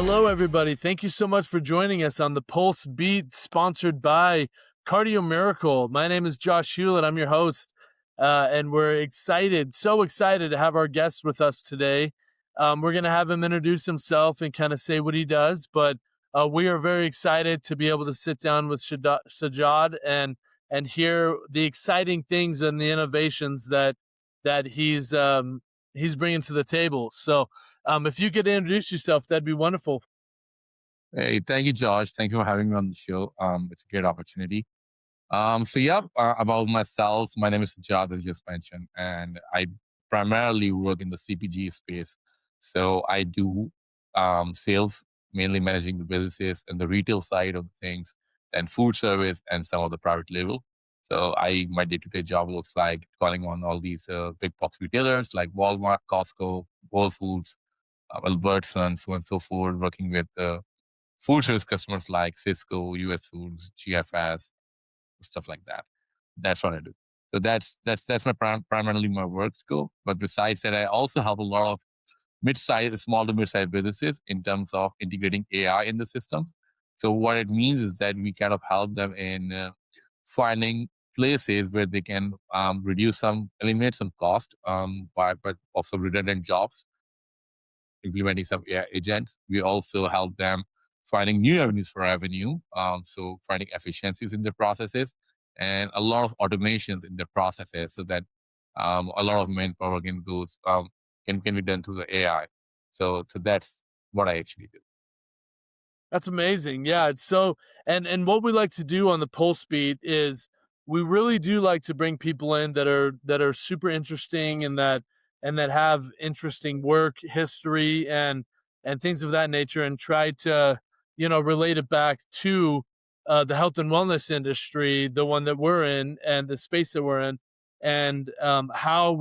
Hello, everybody. Thank you so much for joining us on the Pulse Beat, sponsored by Cardio Miracle. My name is Josh Hewlett. I'm your host, and we're excited, so excited to have our guest with us today. We're going to have him introduce himself and kind of say what he does, but we are very excited to be able to sit down with Sajad and hear the exciting things and the innovations that he's bringing to the table. So. If you could introduce yourself, that'd be wonderful. Hey, thank you, Josh. Thank you for having me on the show. It's a great opportunity. About myself, my name is Sajad, as you just mentioned, and I primarily work in the CPG space. So I do sales, mainly managing the businesses and the retail side of things, and food service and some of the private label. So my day-to-day job looks like calling on all these big box retailers like Walmart, Costco, Whole Foods, Albertsons, so on and so forth, working with food service customers like Cisco, US Foods, GFS, stuff like that. That's what I do. So that's my primarily my work scope. But besides that, I also help a lot of small to mid-sized businesses in terms of integrating AI in the systems. So what it means is that we kind of help them in finding places where they can eliminate some cost but also redundant jobs, implementing some AI agents. We also help them finding new avenues for revenue, so finding efficiencies in their processes and a lot of automations in their processes, so that a lot of manpower can be done through the AI. So that's what I actually do. That's amazing. Yeah, it's so and what we like to do on the Pulse Beat is we really do like to bring people in that are super interesting and that have interesting work history and things of that nature and try to relate it back to the health and wellness industry, the one that we're in and the space that we're in, and how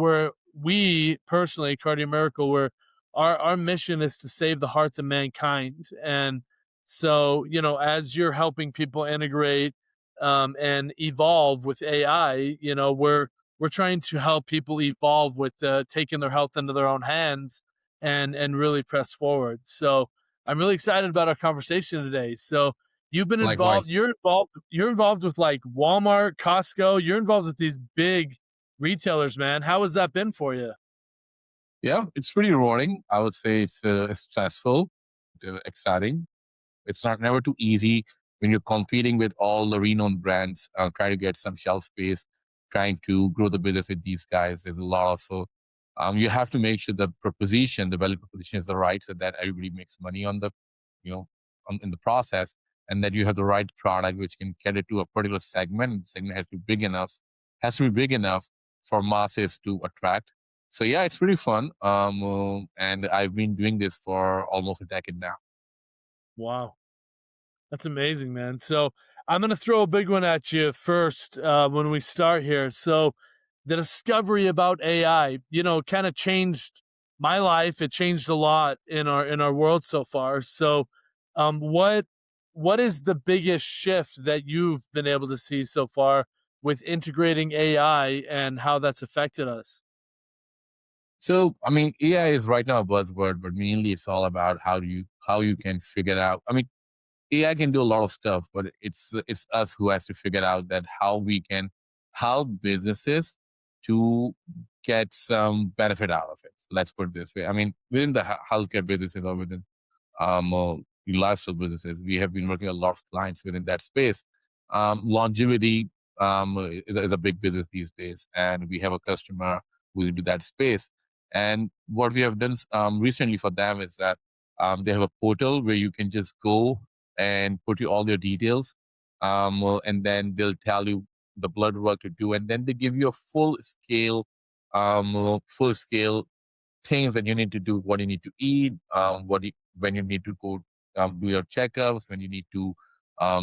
we personally, Cardio Miracle, where our mission is to save the hearts of mankind. And so, as you're helping people integrate and evolve with AI, we're trying to help people evolve with taking their health into their own hands and really press forward. So, I'm really excited about our conversation today. So, you've been involved. Likewise. You're involved with like Walmart, Costco. You're involved with these big retailers, man. How has that been for you? Yeah, it's pretty rewarding. I would say it's stressful, exciting. It's not never too easy when you're competing with all the renowned brands, trying to get some shelf space, trying to grow the business with these guys. There's a lot of, you have to make sure the value proposition is the right, so that everybody makes money you know, in the process, and that you have the right product which can cater to a particular segment. And the segment has to be big enough for masses to attract. So yeah, it's pretty fun. And I've been doing this for almost a decade now. Wow. That's amazing, man. So I'm going to throw a big one at you first when we start here. So the discovery about AI, kind of changed my life. It changed a lot in our world so far. So, what is the biggest shift that you've been able to see so far with integrating AI and how that's affected us? So, I mean, AI is right now a buzzword, but mainly it's all about how you can figure out. I mean, AI can do a lot of stuff, but it's us who has to figure out that how we can help businesses to get some benefit out of it. Let's put it this way. I mean, within the healthcare businesses or within lifestyle businesses, we have been working with a lot of clients within that space. Longevity is a big business these days, and we have a customer who's into that space. And what we have done recently for them is that they have a portal where you can just go and put all your details, and then they'll tell you the blood work to do, and then they give you a full scale things that you need to do, what you need to eat, when you need to go do your checkups, when you need to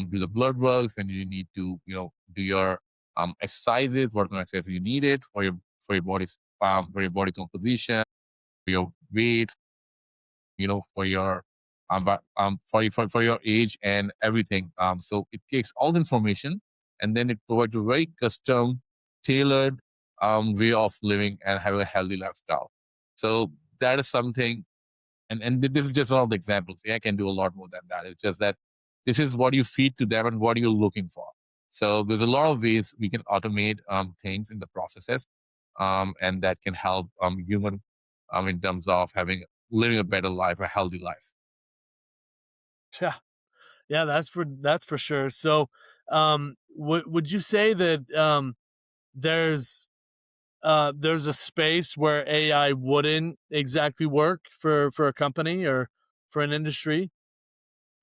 do the blood works, when you need to do your exercises, what kind of exercises you needed for your body composition, for your weight, for your for your age and everything. So it takes all the information, and then it provides a very custom, tailored way of living and have a healthy lifestyle. So that is something And this is just one of the examples. AI can do a lot more than that. It's just that this is what you feed to them and what you're looking for. So there's a lot of ways we can automate things in the processes, and that can help human in terms of living a better life, a healthy life. Yeah. Yeah, that's for sure. So, would you say that there's there's a space where AI wouldn't exactly work for a company or for an industry?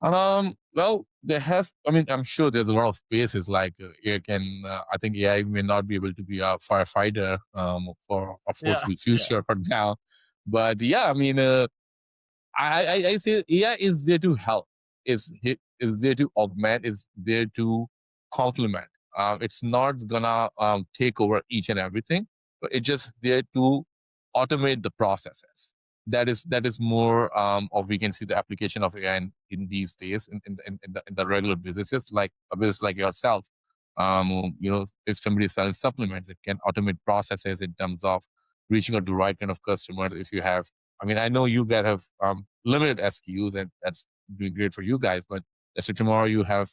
Well, I mean, I'm sure there's a lot of spaces like I think AI may not be able to be a firefighter for a Yeah, foreseeable yeah, future for now. But yeah, I mean, I say AI is there to help, is there to augment, is there to complement. It's not gonna take over each and everything, but it's just there to automate the processes. That is more of we can see the application of AI in these days in the regular businesses like a business like yourself. If somebody sells supplements, it can automate processes in terms of reaching out to the right kind of customer. If you have I mean, I know you guys have limited SKUs, and that's doing great for you guys. But let's say tomorrow you have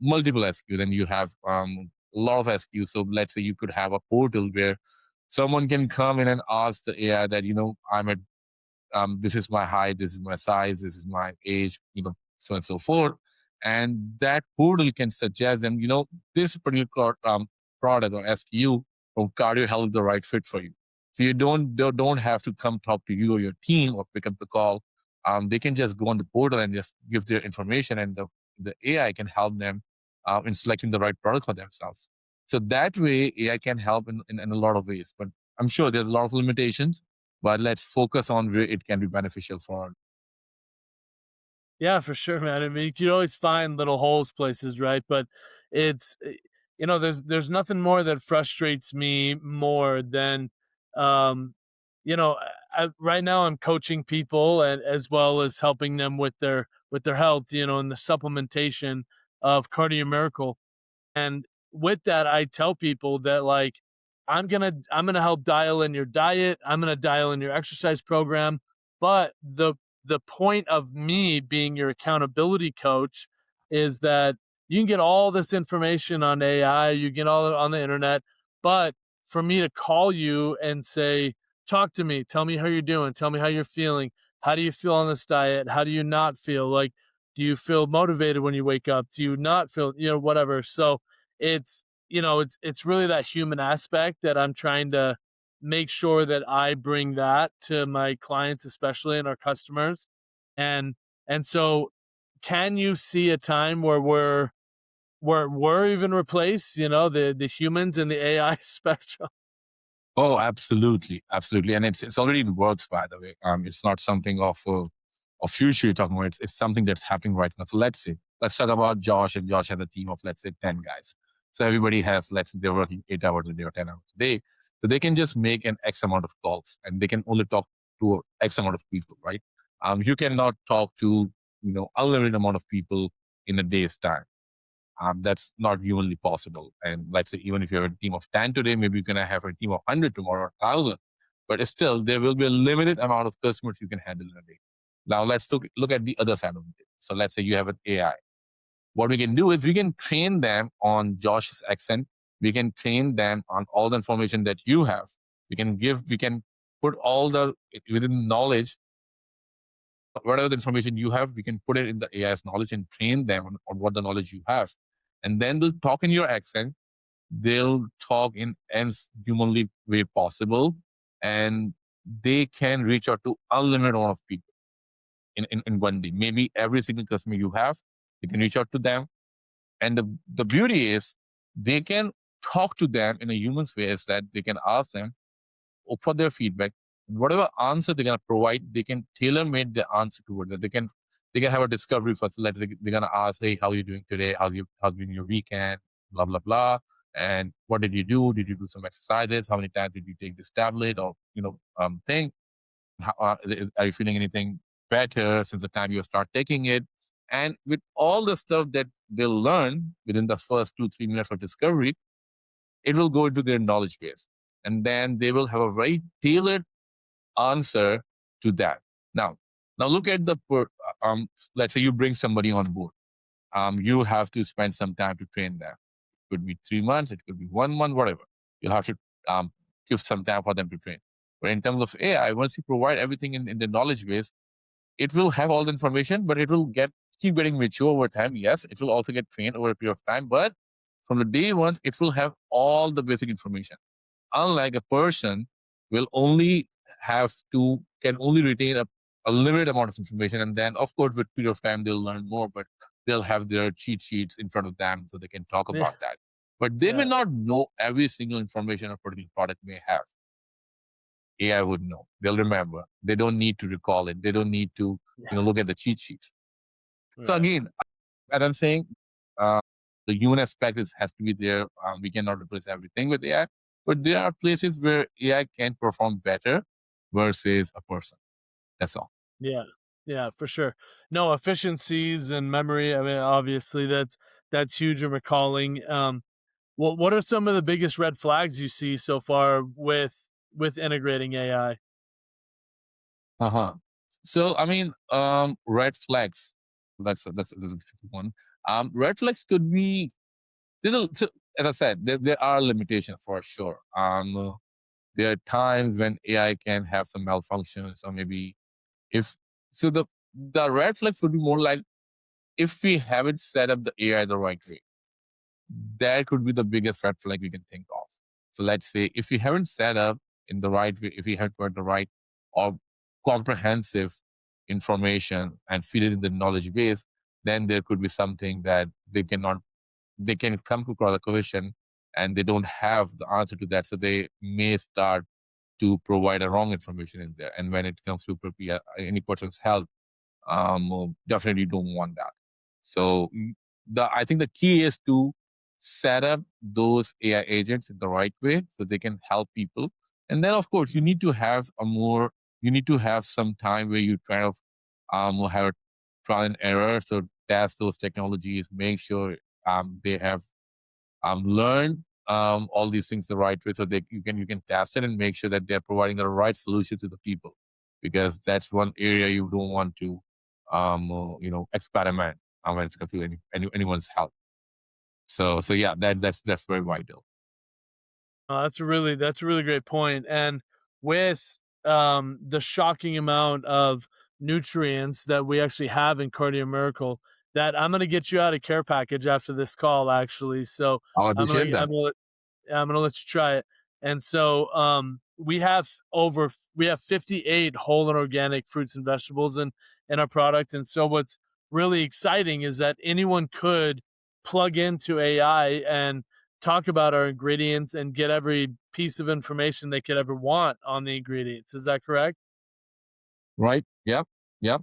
multiple SKUs, and you have a lot of SKUs. So let's say you could have a portal where someone can come in and ask the AI that I'm at this is my height, this is my size, this is my age, so on and so forth. And that portal can suggest them, this particular product or SKU from cardio health is the right fit for you. So you don't have to come talk to you or your team or pick up the call. They can just go on the portal and just give their information, and the AI can help them in selecting the right product for themselves. So that way, AI can help in a lot of ways. But I'm sure there's a lot of limitations, but let's focus on where it can be beneficial for. yeah, for sure, man. I mean, you can always find little holes places, right? But it's there's nothing more that frustrates me more than um, right now I'm coaching people and as well as helping them with their health, and the supplementation of Cardio Miracle. And with that, I tell people that like I'm gonna help dial in your diet. I'm gonna dial in your exercise program. But the point of me being your accountability coach is that you can get all this information on AI, you get all it on the internet, but for me to call you and say, talk to me, tell me how you're doing, tell me how you're feeling. How do you feel on this diet? How do you not feel? Like, do you feel motivated when you wake up? Do you not feel, whatever? So it's really that human aspect that I'm trying to make sure that I bring that to my clients, especially and our customers. And and so can you see a time where we're even replace, the humans and the AI spectrum? Oh, absolutely, absolutely, and it's already in works. By the way, it's not something of future you're talking about. It's something that's happening right now. So let's talk about Josh, and Josh has a team of let's say 10 guys. So everybody has let's say they're working 8 hours a day or 10 hours a day, so they can just make an X amount of calls, and they can only talk to X amount of people, right? You cannot talk to unlimited amount of people in a day's time. That's not humanly possible. And let's say even if you have a team of 10 today, maybe you're going to have a team of 100 tomorrow, or 1,000. But still, there will be a limited amount of customers you can handle in a day. Now, let's look at the other side of it. So let's say you have an AI. What we can do is we can train them on Josh's accent. We can train them on all the information that you have. We can put all the within knowledge, whatever the information you have, we can put it in the AI's knowledge and train them on what the knowledge you have. And then they'll talk in your accent. They'll talk in as humanly way possible, and they can reach out to unlimited amount of people in 1 day. Maybe every single customer you have, you can reach out to them. And the beauty is they can talk to them in a human's way, is that they can ask them for their feedback. Whatever answer they're gonna provide, they can tailor make the answer toward that. They can have a discovery first. Let's say they're gonna ask, "Hey, how are you doing today? How's been your weekend? Blah blah blah. And what did you do? Did you do some exercises? How many times did you take this tablet or thing? Are you feeling anything better since the time you start taking it?" And with all the stuff that they'll learn within the first 2 3 minutes of discovery, it will go into their knowledge base, and then they will have a very tailored answer to that. Now, Now look at let's say you bring somebody on board. You have to spend some time to train them. It could be 3 months, it could be 1 month, whatever. You'll have to um, give some time for them to train. But in terms of AI, once you provide everything in the knowledge base, it will have all the information, but it will keep getting mature over time. Yes, it will also get trained over a period of time, but from the day one, it will have all the basic information. Unlike a person will only can only retain a limited amount of information, and then of course with period of time they'll learn more, but they'll have their cheat sheets in front of them so they can talk Yeah, about that. But they may yeah, not know every single information a particular product may have. AI would know. They'll remember. They don't need to recall it. They don't need to, yeah. look at the cheat sheets. So Right. again, as I'm saying, uh, the human aspect has to be there. We cannot replace everything with AI, but there are places where AI can perform better versus a person. That's all. Yeah. Yeah, for sure. No, efficiencies and memory, I mean, obviously that's huge in recalling. What are some of the biggest red flags you see so far with integrating AI? Uh huh. So I mean, red flags. That's a tricky one. Red flags could be so, as I said, there are limitations for sure. There are times when AI can have some malfunctions, or maybe if so the red flags would be more like if we haven't set up the AI the right way. That could be the biggest red flag we can think of. So let's say if we haven't set up in the right way, if we haven't put the right or comprehensive information and feed it in the knowledge base, then there could be something that they can come across a question and they don't have the answer to that. So they may start to provide a wrong information in there. And when it comes to prepare any person's health, definitely don't want that. So I think the key is to set up those AI agents in the right way so they can help people. And then of course you need to have some time where you try to have a trial and error. So test those technologies, make sure they have learned all these things the right way, so you can test it and make sure that they're providing the right solution to the people, because that's one area you don't want to experiment when it comes to anyone's health. So yeah, that's very vital. That's a really great point. And with the shocking amount of nutrients that we actually have in Cardio Miracle, that I'm gonna get you out a care package after this call, actually. So I appreciate that. I'm gonna let you try it. And so we have 58 whole and organic fruits and vegetables in our product. And so what's really exciting is that anyone could plug into AI and talk about our ingredients and get every piece of information they could ever want on the ingredients. Is that correct? Right? Yep. Yep.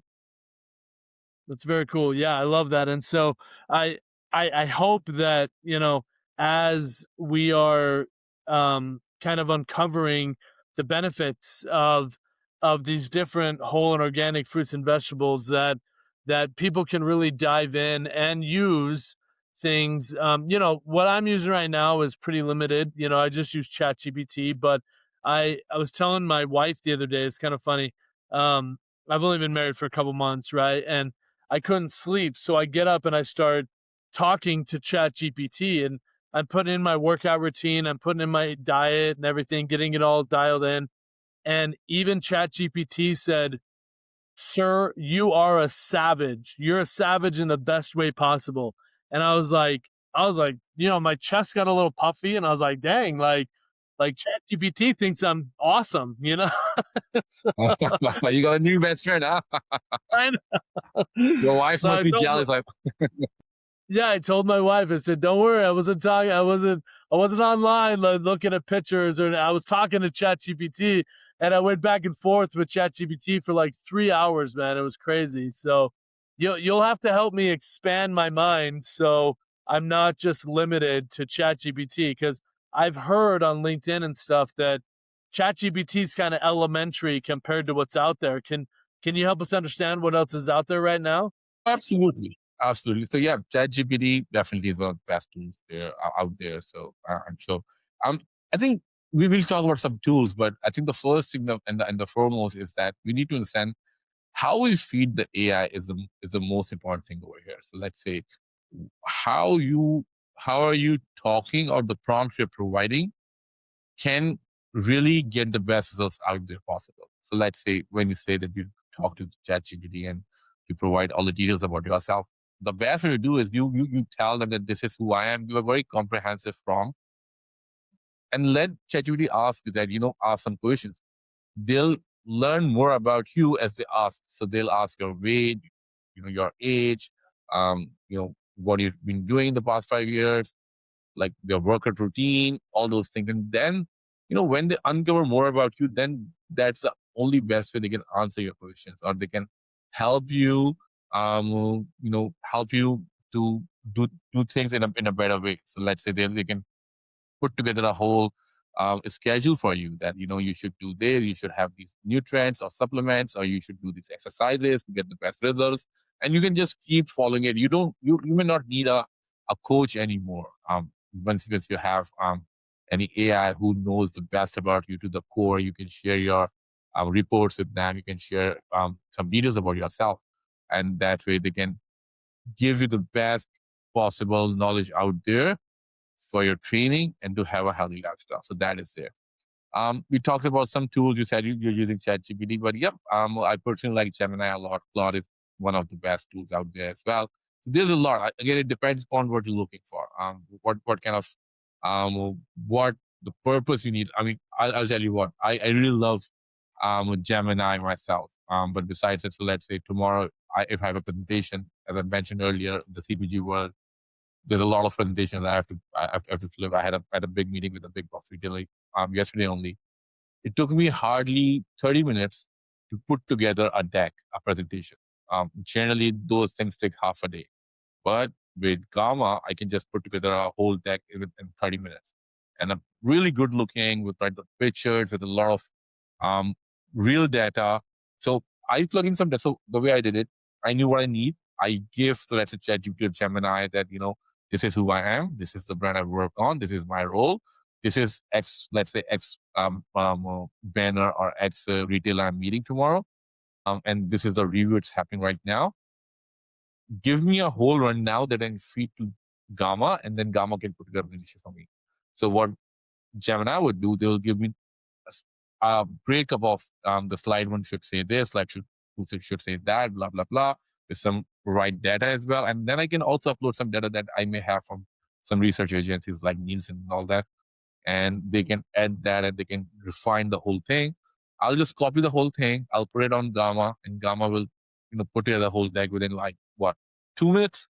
That's very cool. Yeah, I love that. And so I I hope that, as we are kind of uncovering the benefits of these different whole and organic fruits and vegetables, that people can really dive in and use things. What I'm using right now is pretty limited. I just use ChatGPT, but I was telling my wife the other day, it's kind of funny. Um I've only been married for a couple months, right? And I couldn't sleep. So I get up and I start talking to Chat GPT, and I'm putting in my workout routine, I'm putting in my diet and everything, getting it all dialed in. And even Chat GPT said, "Sir, you are a savage. You're a savage in the best way possible." And I was like, my chest got a little puffy, and I was like, dang, like Chat GPT thinks I'm awesome. So, You got a new best friend, huh? I Your know. wife So must I be told jealous. Like, Yeah, I told my wife, I said, "Don't worry, I wasn't online like looking at pictures, or I was talking to ChatGPT, and I went back and forth with ChatGPT for like 3 hours, man. It was crazy. So you'll have to help me expand my mind so I'm not just limited to ChatGPT, because I've heard on LinkedIn and stuff that ChatGPT is kind of elementary compared to what's out there. Can you help us understand what else is out there right now? absolutely. Absolutely. So yeah, ChatGPT definitely is one of the best tools out there. So I'm sure. Um, I think we will talk about some tools, but I think the first thing and the foremost is that we need to understand how we feed the AI is the most important thing over here. So let's say how you how are you talking, or the prompt you're providing can really get the best results out there possible. So let's say when you say that you talk to ChatGPT and you provide all the details about yourself, the best way to do is you tell them that this is who I am. You are very comprehensive prompt, and let ChatGPT ask you that, ask some questions. They'll learn more about you as they ask. So they'll ask your weight, your age, what you've been doing in the past 5 years, like your workout routine, all those things. And then, when they uncover more about you, then that's the only best way they can answer your questions, or they can help you, help you to do things in a better way. So let's say they can put together a whole schedule for you that you should do this, you should have these nutrients or supplements, or you should do these exercises to get the best results, and you can just keep following it. You may not need a coach anymore once you have any AI who knows the best about you to the core. You can share your reports with them, you can share some details about yourself, and that way they can give you the best possible knowledge out there for your training and to have a healthy lifestyle. So that is there. We talked about some tools. You said you're using ChatGPT, but yep, I personally like Gemini a lot. Claude is one of the best tools out there as well. So there's a lot. Again, it depends on what you're looking for. What kind of what the purpose you need. I mean, I'll tell you what. I really love Gemini myself. But besides it, so let's say tomorrow, if I have a presentation, as I mentioned earlier, the CPG world, there's a lot of presentations I have to deliver. I had a big meeting with a big box retailer yesterday only. It took me hardly 30 minutes to put together a presentation. Generally, those things take half a day. But with Gamma, I can just put together a whole deck in 30 minutes. And a really good looking with the pictures, with a lot of um, real data. So I plug in some data. So the way I did it, I knew what I need. I give, so let's say, ChatGPT or Gemini that, this is who I am. This is the brand I work on. This is my role. This is X, let's say X banner or X retailer I'm meeting tomorrow. And this is the review that's happening right now. Give me a whole rundown that I can feed to Gamma, and then Gamma can put together the issue for me. So what Gemini would do, they'll give me a breakup of the slide one should say this, slide two should say that, blah, blah, blah, with some right data as well. And then I can also upload some data that I may have from some research agencies like Nielsen and all that. And they can add that and they can refine the whole thing. I'll just copy the whole thing. I'll put it on Gamma, and Gamma will, put together the whole deck within 2 minutes.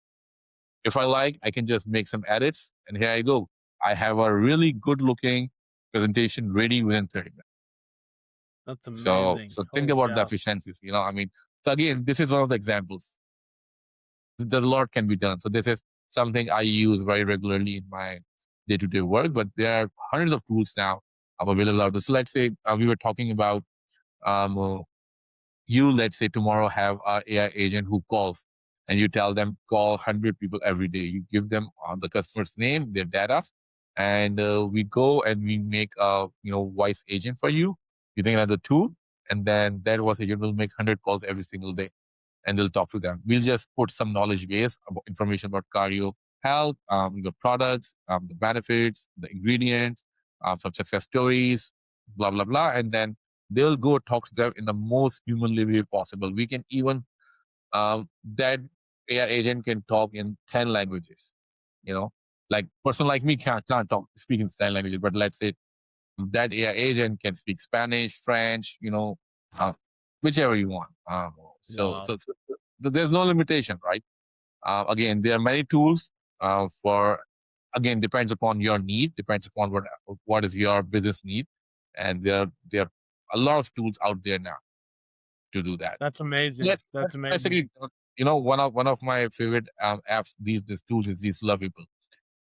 If I like, I can just make some edits, and here I go. I have a really good looking presentation ready within 30 minutes. That's amazing. So think about the efficiencies. I mean, so again, this is one of the examples. There's a lot can be done. So this is something I use very regularly in my day-to-day work, but there are hundreds of tools now available out there. So let's say we were talking about let's say tomorrow have an AI agent who calls, and you tell them call 100 people every day. You give them the customer's name, their data, and we go and we make a voice agent for you using another tool, and then that voice agent will make 100 calls every single day, and they'll talk to them. We'll just put some knowledge base about information about cardio health, your products, the benefits, the ingredients, some success stories, blah blah blah, and then they'll go talk to them in the most humanly way possible. We can even that AI agent can talk in 10 languages. Like person like me can't speak in 10 languages, but let's say that AI agent can speak Spanish, French, whichever you want. So there's no limitation, right? Again, there are many tools for. Again, depends upon your need, depends upon what is your business need, and there are a lot of tools out there now to do that. That's amazing. That's amazing. Basically, one of my favorite apps, these tools is these Lovable.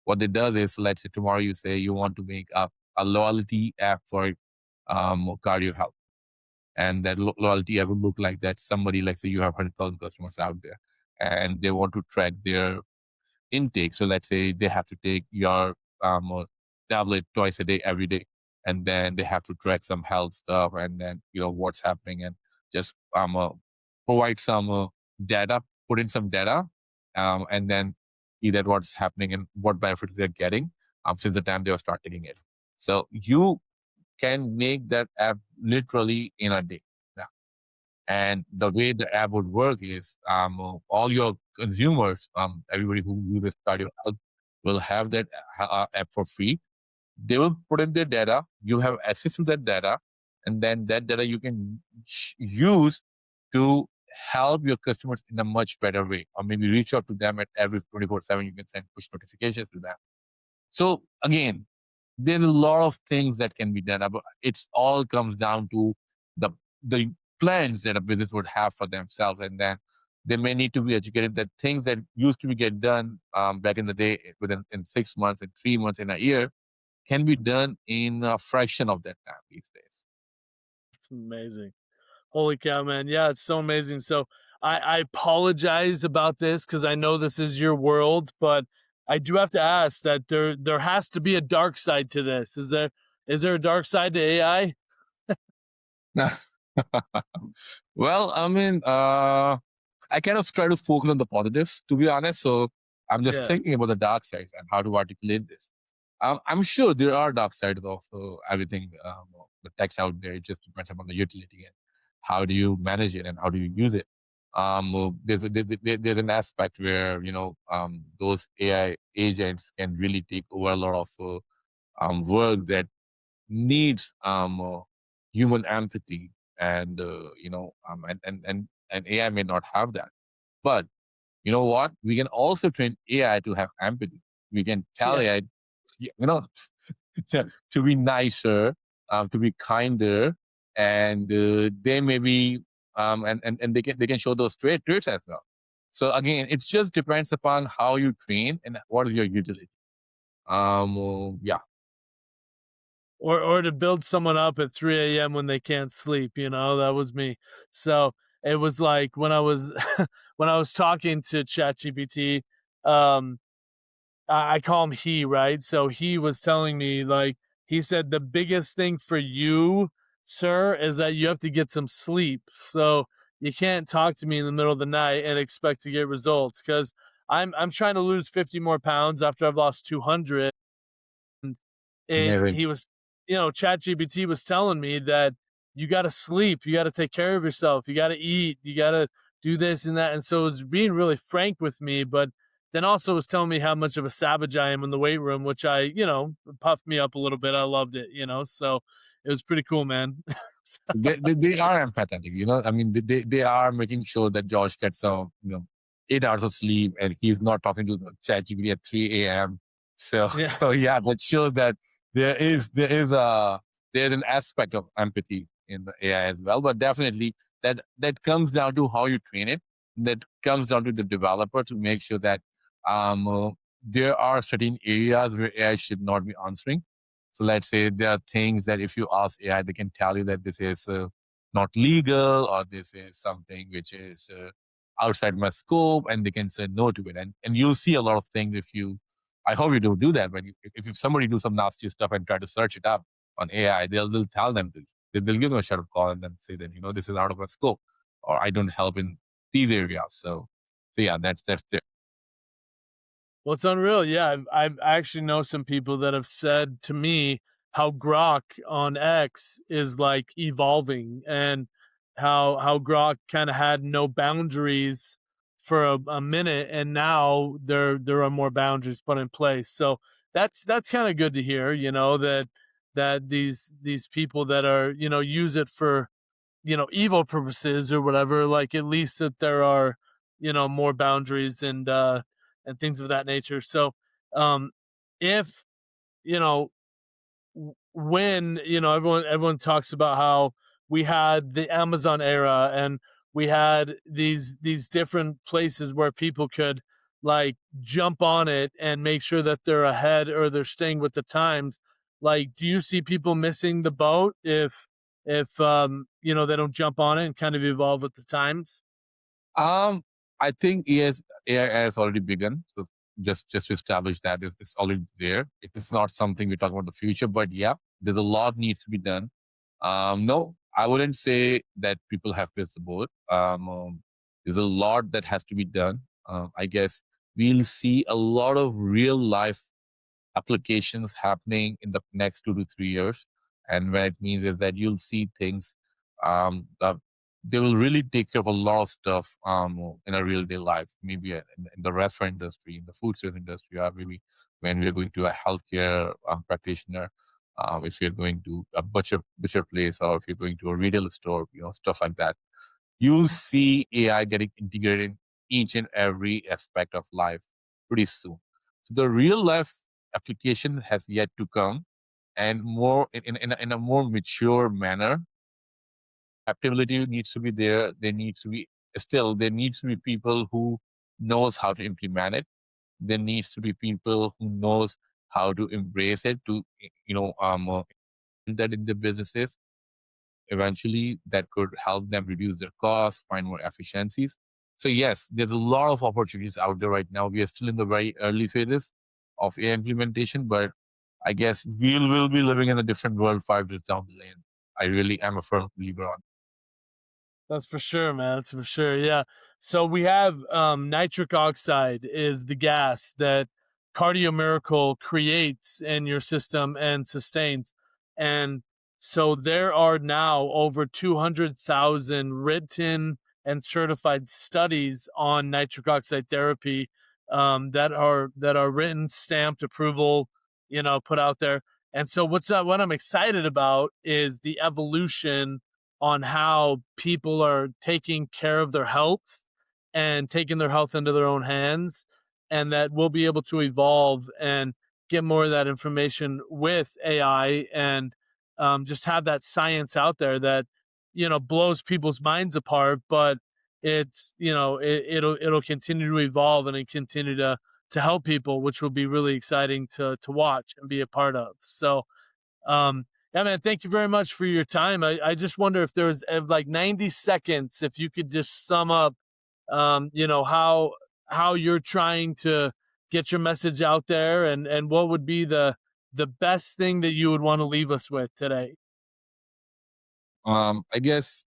What it does is, let's say tomorrow you say you want to make a loyalty app for cardio health, and that loyalty app will look like that. Somebody, like say you have 100,000 customers out there, and they want to track their intake. So let's say they have to take your tablet twice a day, every day, and then they have to track some health stuff, and then what's happening, and just provide some data, put in some data, and then see that what's happening and what benefits they're getting since the time they start taking it. So you can make that app literally in a day. Yeah. And the way the app would work is all your consumers, everybody who uses cardio health, will have that app for free. They will put in their data. You have access to that data, and then that data you can use to help your customers in a much better way, or maybe reach out to them at every 24/7. You can send push notifications to them. So again, there's a lot of things that can be done. But it's all comes down to the the plans that a business would have for themselves, and then they may need to be educated that things that used to be get done back in the day within in 6 months, in 3 months, in a year, can be done in a fraction of that time these days. It's amazing. Holy cow, man. Yeah, it's so amazing. So I apologize about this because I know this is your world, but I do have to ask that there has to be a dark side to this. Is there a dark side to AI? Well, I mean, I kind of try to focus on the positives, to be honest. So I'm just Yeah. thinking about the dark sides and how to articulate this. I'm sure there are dark sides of everything, the text out there. It just depends upon the utility and how do you manage it and how do you use it. There's an aspect where those AI agents can really take over a lot of work that needs human empathy, and and AI may not have that. But you know what? We can also train AI to have empathy. We can tell Yeah. AI, to be nicer, to be kinder, and they may be, and they can show those traits as well. So again, it just depends upon how you train and what is your utility. Yeah, Or to build someone up at 3 a.m. when they can't sleep, that was me. So it was like when I was when I was talking to ChatGPT, um, I call him he, right? So he was telling me, like, he said the biggest thing for you, sir, is that you have to get some sleep. So you can't talk to me in the middle of the night and expect to get results because I'm trying to lose 50 more pounds after I've lost 200. it's it amazing. he was ChatGPT was telling me that you gotta sleep, you gotta take care of yourself, you gotta eat, you gotta do this and that, and so it was being really frank with me, but then also was telling me how much of a savage I am in the weight room, which puffed me up a little bit. I loved it, so it was pretty cool, man. They are empathetic, I mean, they are making sure that Josh gets 8 hours of sleep, and he's not talking to the chat GPT at 3 a.m. So Yeah. so yeah, that shows that there's an aspect of empathy in the AI as well. But definitely that comes down to how you train it. That comes down to the developer to make sure that um uh, there are certain areas where AI should not be answering. So let's say there are things that if you ask AI, they can tell you that this is not legal, or this is something which is outside my scope, and they can say no to it. And you'll see a lot of things if you. I hope you don't do that. When if somebody do some nasty stuff and try to search it up on AI, they'll tell them this. They'll give them a shut up call and then say that this is out of my scope, or I don't help in these areas. So yeah, that's there. Well, it's unreal. Yeah, I actually know some people that have said to me how Grok on X is like evolving, and how Grok kind of had no boundaries for a minute, and now there are more boundaries put in place. So that's kind of good to hear. That these people that are use it for evil purposes or whatever, like at least that there are more boundaries and things of that nature. So um if you know when everyone talks about how we had the Amazon era, and we had these different places where people could like jump on it and make sure that they're ahead or they're staying with the times. Like, do you see people missing the boat if they don't jump on it and kind of evolve with the times? Um, I think AI has already begun. So just to establish that it's already there. It's not something we're talking about the future, but yeah, there's a lot needs to be done. No, I wouldn't say that people have missed the boat. There's a lot that has to be done. I guess we'll see a lot of real life applications happening in the next 2 to 3 years. And what it means is that you'll see things that they will really take care of a lot of stuff in a real day life, maybe in the restaurant industry, in the food service industry, or maybe when we're going to a healthcare practitioner, if you're going to a butcher place, or if you're going to a retail store, stuff like that. You'll see AI getting integrated in each and every aspect of life pretty soon. So the real life application has yet to come, and more in a more mature manner. Adaptability needs to be there. There needs to be people who knows how to implement it. There needs to be people who knows how to embrace it to that in the businesses. Eventually, that could help them reduce their costs, find more efficiencies. So yes, there's a lot of opportunities out there right now. We are still in the very early phases of AI implementation, but I guess will be living in a different world 5 years down the lane. I really am a firm believer on. That's for sure, man. That's for sure. Yeah. So we have nitric oxide is the gas that Cardio Miracle creates in your system and sustains. And so there are now over 200,000 written and certified studies on nitric oxide therapy that are written, stamped, approval, put out there. And so what I'm excited about is the evolution on how people are taking care of their health and taking their health into their own hands, and that we'll be able to evolve and get more of that information with AI, and just have that science out there that blows people's minds apart. But it'll continue to evolve and continue to help people, which will be really exciting to watch and be a part of. So yeah, man, thank you very much for your time. I just wonder if there was like 90 seconds, if you could just sum up, how you're trying to get your message out there, and what would be the best thing that you would want to leave us with today. I guess,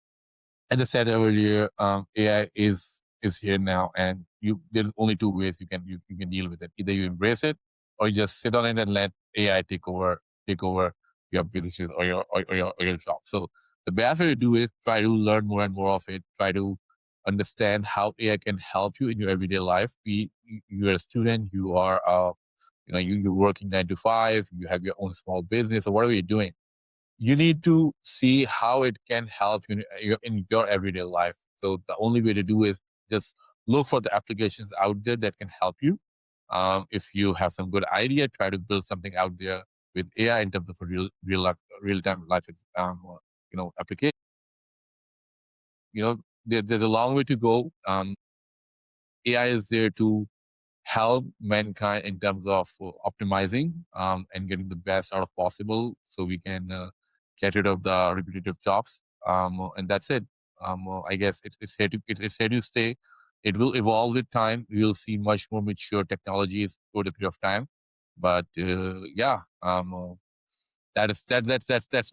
as I said earlier, AI is here now, and there's only two ways you can deal with it. Either you embrace it, or you just sit on it and let AI take over your business, or your job. So the best way to do it, try to learn more and more of it. Try to understand how AI can help you in your everyday life. You're a student, you're working 9 to 5, you have your own small business, or whatever you're doing. You need to see how it can help you in your everyday life. So the only way to do is just look for the applications out there that can help you. If you have some good idea, try to build something out there with AI in terms of a real time life, application. There's a long way to go. AI is there to help mankind in terms of optimizing and getting the best out of possible, so we can get rid of the repetitive jobs. And that's it. I guess it's here to stay. It will evolve with time. We will see much more mature technologies over the period of time. But yeah, that's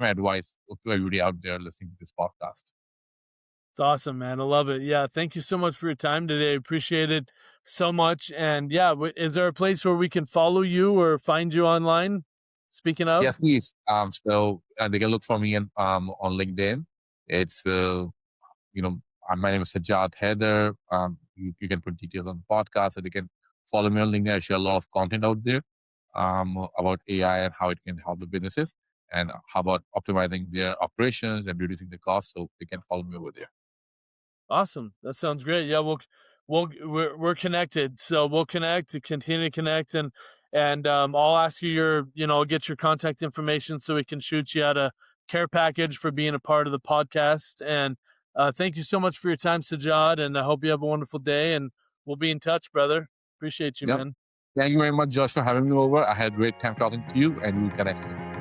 my advice to everybody out there listening to this podcast. It's awesome, man. I love it. Yeah, thank you so much for your time today. Appreciate it so much. And yeah, is there a place where we can follow you or find you online? Speaking of. Yes, please. So they can look for me on LinkedIn. It's my name is Sajad Heather. You can put details on the podcast, so they can follow me on LinkedIn. I share a lot of content out there about AI and how it can help the businesses, and how about optimizing their operations and reducing the cost. So they can follow me over there. Awesome. That sounds great. Yeah, we're connected, so we'll connect, continue to connect, and I'll ask you get your contact information so we can shoot you out a care package for being a part of the podcast. And thank you so much for your time, Sajad, and I hope you have a wonderful day. And we'll be in touch, brother. Appreciate you, Yep. man. Thank you very much, Josh, for having me over. I had a great time talking to you, and we'll connect soon.